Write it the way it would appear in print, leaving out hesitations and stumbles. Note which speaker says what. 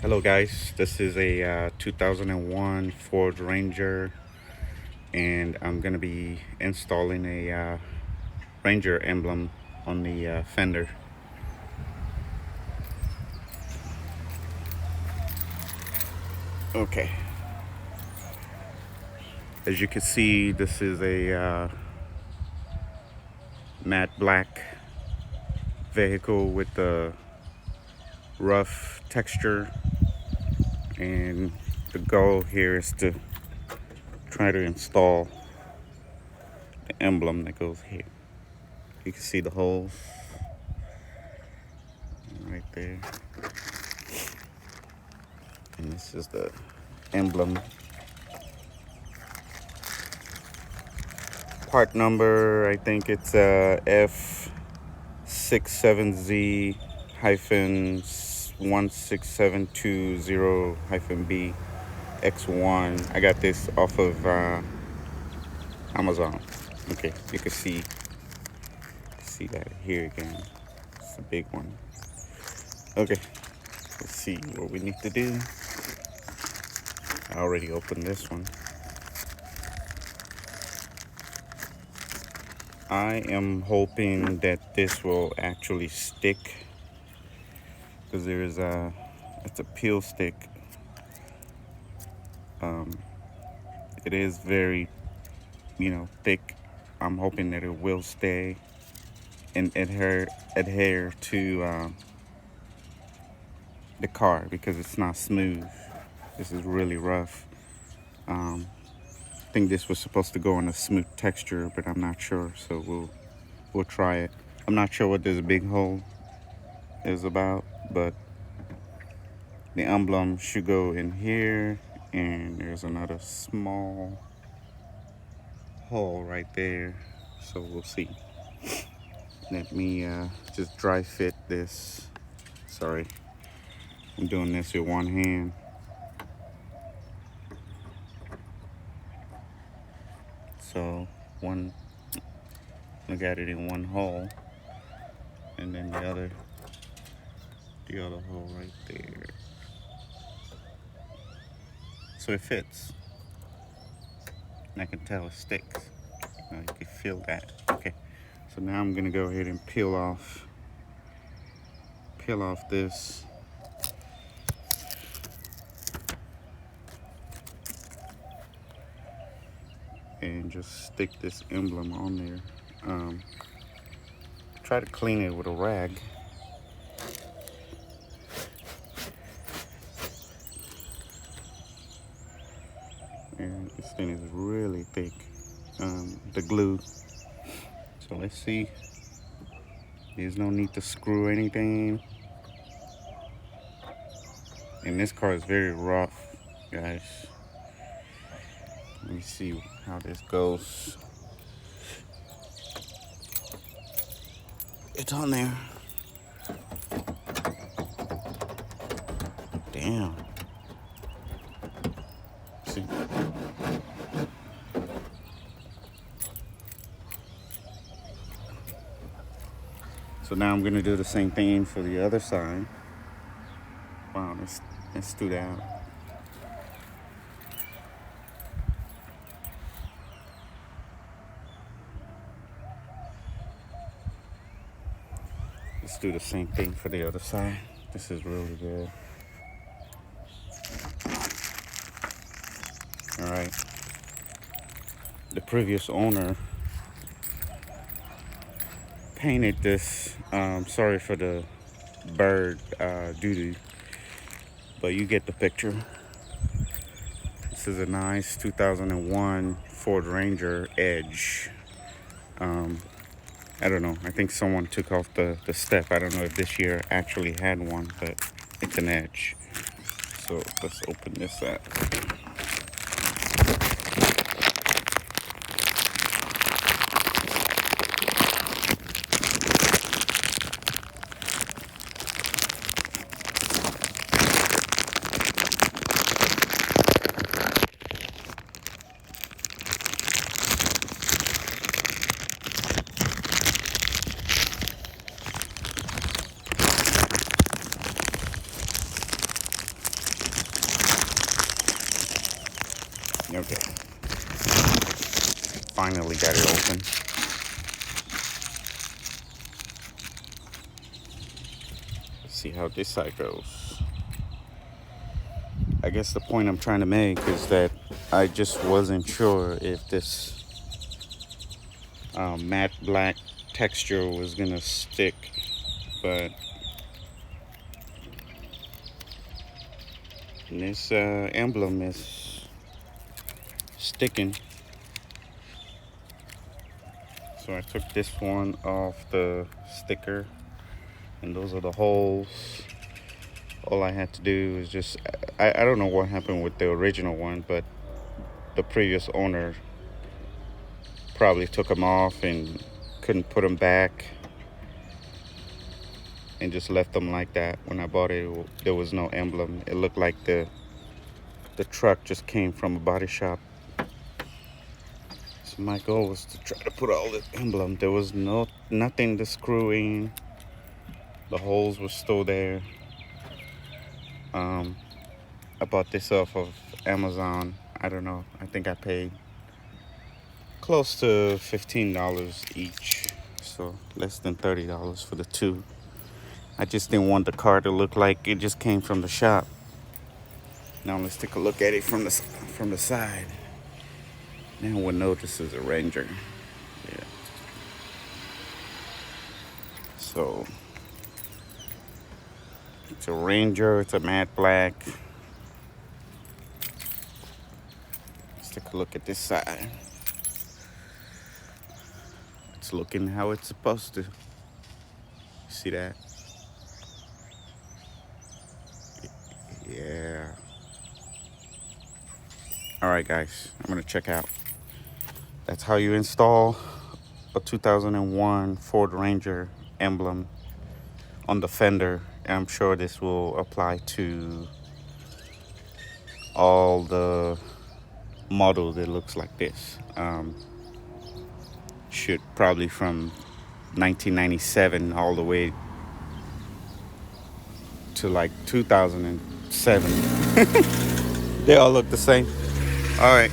Speaker 1: Hello guys, this is a 2001 Ford Ranger and I'm going to be installing a Ranger emblem on the fender. Okay, as you can see, this is a matte black vehicle with the rough texture, and the goal here is to try to install the emblem that goes here. You can see the holes right there, and this is the emblem. Part number, I think it's F67Z hyphen 16720 hyphen B X1. I got this off of Amazon. Okay, you can see that here again. It's a big one. Okay, let's see what we need to do. I already opened this one. I am hoping that this will actually stick, because it's a peel stick. It is very, thick. I'm hoping that it will stay and adhere to the car, because it's not smooth. This is really rough. I think this was supposed to go in a smooth texture, but I'm not sure, so we'll try it. I'm not sure what this big hole is about, but the emblem should go in here, and there's another small hole right there, so we'll see. Let me just dry fit this. Sorry, I'm doing this with one hand. So I got it in one hole, and then the other hole right there. So it fits. And I can tell it sticks. You can feel that. Okay. So now I'm gonna go ahead and peel off this. And just stick this emblem on there. Try to clean it with a rag. And this thing is really thick, the glue. So let's see. There's no need to screw anything. And this car is very rough, guys. Let me see how this goes. It's on there. Damn. See? So now I'm gonna do the same thing for the other side. Wow, this stood out. Let's do the same thing for the other side. This is really good. All right. The previous owner painted this. Sorry for the bird doo-doo, but you get the picture. This is a nice 2001 Ford Ranger Edge. I don't know. I think someone took off the step. I don't know if this year actually had one, but it's an Edge. So let's open this up. Okay, finally got it open. Let's see how this side goes. I guess the point I'm trying to make is that I just wasn't sure if this matte black texture was gonna stick, but this emblem is sticking. So I took this one off the sticker, and those are the holes. All I had to do is just, I don't know what happened with the original one, but the previous owner probably took them off and couldn't put them back and just left them like that. When I bought it, there was no emblem. It looked like the truck just came from a body shop. So my goal was to try to put all the emblem. There was nothing to screw in. The holes were still there. I bought this off of Amazon. I don't know. I think I paid close to $15 each. So less than $30 for the two. I just didn't want the car to look like it just came from the shop. Now let's take a look at it from the side. Now we'll know this is a Ranger. Yeah. So it's a Ranger. It's a matte black. Let's take a look at this side. It's looking how it's supposed to. See that? Yeah. All right, guys. I'm gonna check out. That's how you install a 2001 Ford Ranger emblem on the fender. I'm sure this will apply to all the models that looks like this. Should probably from 1997 all the way to like 2007. They all look the same. All right.